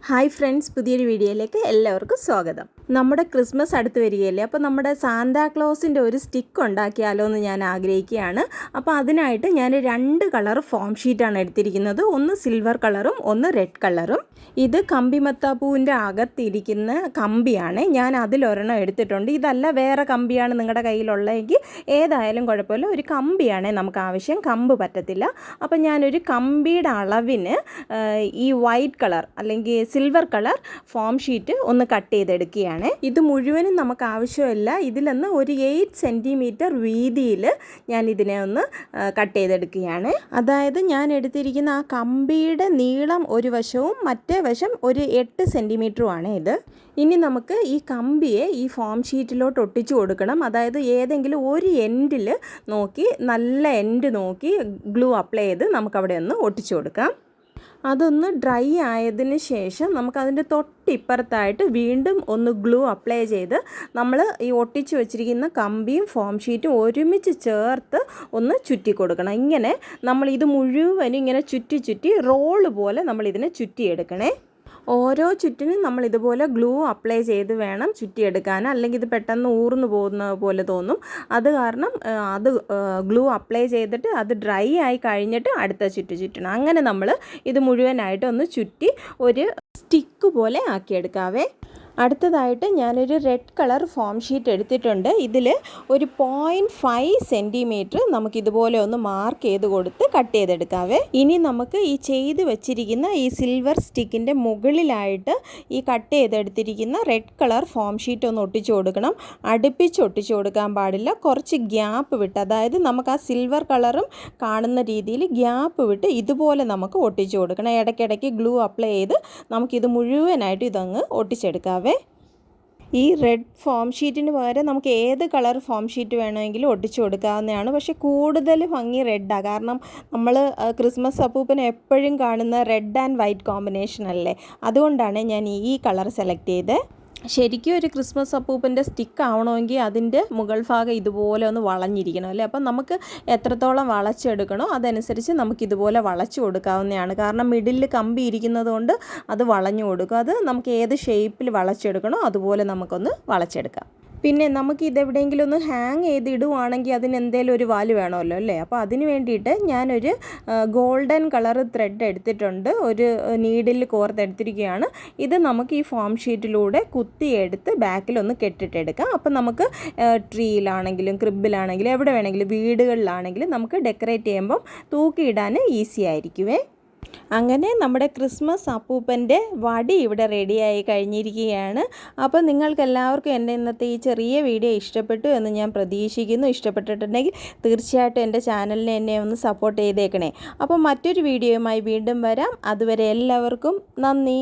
Hi friends, പുതിയൊരു വീഡിയോയിലേക്ക് എല്ലാവർക്കും സ്വാഗതം. നമ്മുടെ ക്രിസ്മസ് അടുത്ത് വരികയല്ലേ, അപ്പോൾ നമ്മുടെ സാന്താക്ലോസിൻ്റെ ഒരു സ്റ്റിക്ക് ഉണ്ടാക്കിയാലോ എന്ന് ഞാൻ ആഗ്രഹിക്കുകയാണ്. അപ്പോൾ അതിനായിട്ട് ഞാൻ 2 കളർ ഫോം ഷീറ്റാണ് എടുത്തിരിക്കുന്നത്. ഒന്ന് സിൽവർ കളറും ഒന്ന് റെഡ് കളറും. ഇത് കമ്പിമത്താപ്പൂവിൻ്റെ അകത്തിരിക്കുന്ന കമ്പിയാണ്. ഞാൻ അതിലൊരെണ്ണം എടുത്തിട്ടുണ്ട്. ഇതല്ല വേറെ കമ്പിയാണ് നിങ്ങളുടെ കയ്യിലുള്ളതെങ്കിൽ ഏതായാലും കുഴപ്പമില്ല. ഒരു കമ്പിയാണ് നമുക്ക് ആവശ്യം, കമ്പ് പറ്റത്തില്ല. അപ്പോൾ ഞാനൊരു കമ്പിയുടെ അളവിന് ഈ വൈറ്റ് കളർ അല്ലെങ്കിൽ സിൽവർ കളർ ഫോം ഷീറ്റ് ഒന്ന് കട്ട് ചെയ്തെടുക്കുകയാണ്. ഇത് മുഴുവനും നമുക്ക് ആവശ്യമില്ല. ഇതിലൊന്ന് ഒരു 8 സെൻറ്റിമീറ്റർ വീതിയിൽ ഞാൻ ഇതിനെ ഒന്ന് കട്ട് ചെയ്തെടുക്കുകയാണ്. അതായത് ഞാൻ എടുത്തിരിക്കുന്ന ആ കമ്പിയുടെ നീളം ഒരു വശവും മറ്റേ വശം ഒരു 8 സെൻറ്റിമീറ്ററുമാണ് ഇത്. ഇനി നമുക്ക് ഈ കമ്പിയെ ഈ ഫോം ഷീറ്റിലോട്ട് ഒട്ടിച്ചു കൊടുക്കണം. അതായത് ഏതെങ്കിലും ഒരു എൻഡിൽ നോക്കി, നല്ല എൻഡ് നോക്കി ഗ്ലൂ അപ്ലൈ ചെയ്ത് നമുക്കവിടെ ഒന്ന് ഒട്ടിച്ചു കൊടുക്കാം. അതൊന്ന് ഡ്രൈ ആയതിന് ശേഷം നമുക്കതിൻ്റെ തൊട്ടിപ്പുറത്തായിട്ട് വീണ്ടും ഒന്ന് ഗ്ലൂ അപ്ലൈ ചെയ്ത് നമ്മൾ ഈ ഒട്ടിച്ച് വെച്ചിരിക്കുന്ന കമ്പിയും ഫോം ഷീറ്റും ഒരുമിച്ച് ചേർത്ത് ഒന്ന് ചുറ്റി കൊടുക്കണം. ഇങ്ങനെ നമ്മളിത് മുഴുവനും ഇങ്ങനെ ചുറ്റി റോള് പോലെ നമ്മളിതിനെ ചുറ്റിയെടുക്കണേ. ഓരോ ചുറ്റിനും നമ്മൾ ഇതുപോലെ ഗ്ലൂ അപ്ലൈ ചെയ്ത് വേണം ചുറ്റിയെടുക്കാൻ, അല്ലെങ്കിൽ ഇത് പെട്ടെന്ന് ഊർന്നു പോകുന്ന പോലെ തോന്നും. അത് കാരണം അത് ഗ്ലൂ അപ്ലൈ ചെയ്തിട്ട് അത് ഡ്രൈ ആയി കഴിഞ്ഞിട്ട് അടുത്ത ചുറ്റണം. അങ്ങനെ നമ്മൾ ഇത് മുഴുവനായിട്ട് ഒന്ന് ചുറ്റി ഒരു സ്റ്റിക്ക് പോലെ ആക്കിയെടുക്കാവേ. അടുത്തതായിട്ട് ഞാനൊരു റെഡ് കളർ ഫോം ഷീറ്റ് എടുത്തിട്ടുണ്ട്. ഇതിൽ ഒരു 0.5 സെൻറ്റിമീറ്റർ നമുക്കിതുപോലെ ഒന്ന് മാർക്ക് ചെയ്ത് കൊടുത്ത് കട്ട് ചെയ്തെടുക്കാവേ. ഇനി നമുക്ക് ഈ ചെയ്ത് വെച്ചിരിക്കുന്ന ഈ സിൽവർ സ്റ്റിക്കിൻ്റെ മുകളിലായിട്ട് ഈ കട്ട് ചെയ്തെടുത്തിരിക്കുന്ന റെഡ് കളർ ഫോം ഷീറ്റ് ഒന്ന് ഒട്ടിച്ചു കൊടുക്കണം. അടുപ്പിച്ച് ഒട്ടിച്ചു കൊടുക്കാൻ പാടില്ല. കുറച്ച് ഗ്യാപ്പ് വിട്ട്, അതായത് നമുക്ക് ആ സിൽവർ കളറും കാണുന്ന രീതിയിൽ ഗ്യാപ്പ് വിട്ട് ഇതുപോലെ നമുക്ക് ഒട്ടിച്ചു കൊടുക്കണം. ഇടയ്ക്കിടയ്ക്ക് ഗ്ലൂ അപ്ലൈ ചെയ്ത് നമുക്കിത് മുഴുവനായിട്ട് ഇതങ്ങ് ഒട്ടിച്ചെടുക്കാം. ഈ റെഡ് ഫോം ഷീറ്റിന് പകരം നമുക്ക് ഏത് കളർ ഫോം ഷീറ്റ് വേണമെങ്കിലും ഒട്ടിച്ചു കൊടുക്കാവുന്നതാണ്. പക്ഷേ കൂടുതൽ ഭംഗി റെഡാണ്. കാരണം നമ്മൾ ക്രിസ്മസ് അപ്പൂപ്പന് എപ്പോഴും കാണുന്ന റെഡ് ആൻഡ് വൈറ്റ് കോമ്പിനേഷൻ അല്ലേ, അതുകൊണ്ടാണ് ഞാൻ ഈ കളർ സെലക്ട് ചെയ്തത്. ശരിക്കും ഒരു ക്രിസ്മസ് അപ്പൂപ്പൻ്റെ സ്റ്റിക്ക് ആവണമെങ്കിൽ അതിൻ്റെ മുകൾ ഭാഗം ഇതുപോലെ ഒന്ന് വളഞ്ഞിരിക്കണം അല്ലേ. അപ്പം നമുക്ക് എത്രത്തോളം വളച്ചെടുക്കണോ അതനുസരിച്ച് നമുക്കിതുപോലെ വളച്ചു കൊടുക്കാവുന്നതാണ്. കാരണം മിഡിലിൽ കമ്പി ഇരിക്കുന്നത് കൊണ്ട് അത് വളഞ്ഞു കൊടുക്കും. അത് നമുക്ക് ഏത് ഷേപ്പിൽ വളച്ചെടുക്കണോ അതുപോലെ നമുക്കൊന്ന് വളച്ചെടുക്കാം. പിന്നെ നമുക്ക് ഇതെവിടെയെങ്കിലും ഒന്ന് ഹാങ് ചെയ്ത് ഇടുവാണെങ്കിൽ അതിന് എന്തെങ്കിലും ഒരു വാല് വേണമല്ലോ അല്ലേ. അപ്പോൾ അതിന് വേണ്ടിയിട്ട് ഞാനൊരു ഗോൾഡൻ കളർ ത്രെഡ് എടുത്തിട്ടുണ്ട്. ഒരു നീഡിൽ കോർത്തെടുത്തിരിക്കുകയാണ്. ഇത് നമുക്ക് ഈ ഫോം ഷീറ്റിലൂടെ കുത്തിയെടുത്ത് ബാക്കിലൊന്ന് കെട്ടിട്ടെടുക്കാം. അപ്പോൾ നമുക്ക് ട്രീയിലാണെങ്കിലും ക്രിബിലാണെങ്കിലും എവിടെ വേണമെങ്കിലും വീടുകളിലാണെങ്കിലും നമുക്ക് ഡെക്കറേറ്റ് ചെയ്യുമ്പം തൂക്കിയിടാൻ ഈസി ആയിരിക്കുമേ. അങ്ങനെ നമ്മുടെ ക്രിസ്മസ് അപ്പൂപ്പൻ്റെ വടി ഇവിടെ റെഡിയായി കഴിഞ്ഞിരിക്കുകയാണ്. അപ്പോൾ നിങ്ങൾക്കെല്ലാവർക്കും എൻ്റെ ഇന്നത്തെ ഈ ചെറിയ വീഡിയോ ഇഷ്ടപ്പെട്ടു എന്ന് ഞാൻ പ്രതീക്ഷിക്കുന്നു. ഇഷ്ടപ്പെട്ടിട്ടുണ്ടെങ്കിൽ തീർച്ചയായിട്ടും എൻ്റെ ചാനലിനെ എന്നെ ഒന്ന് സപ്പോർട്ട് ചെയ്തേക്കണേ. അപ്പോൾ മറ്റൊരു വീഡിയോയുമായി വീണ്ടും വരാം. അതുവരെ എല്ലാവർക്കും നന്ദി.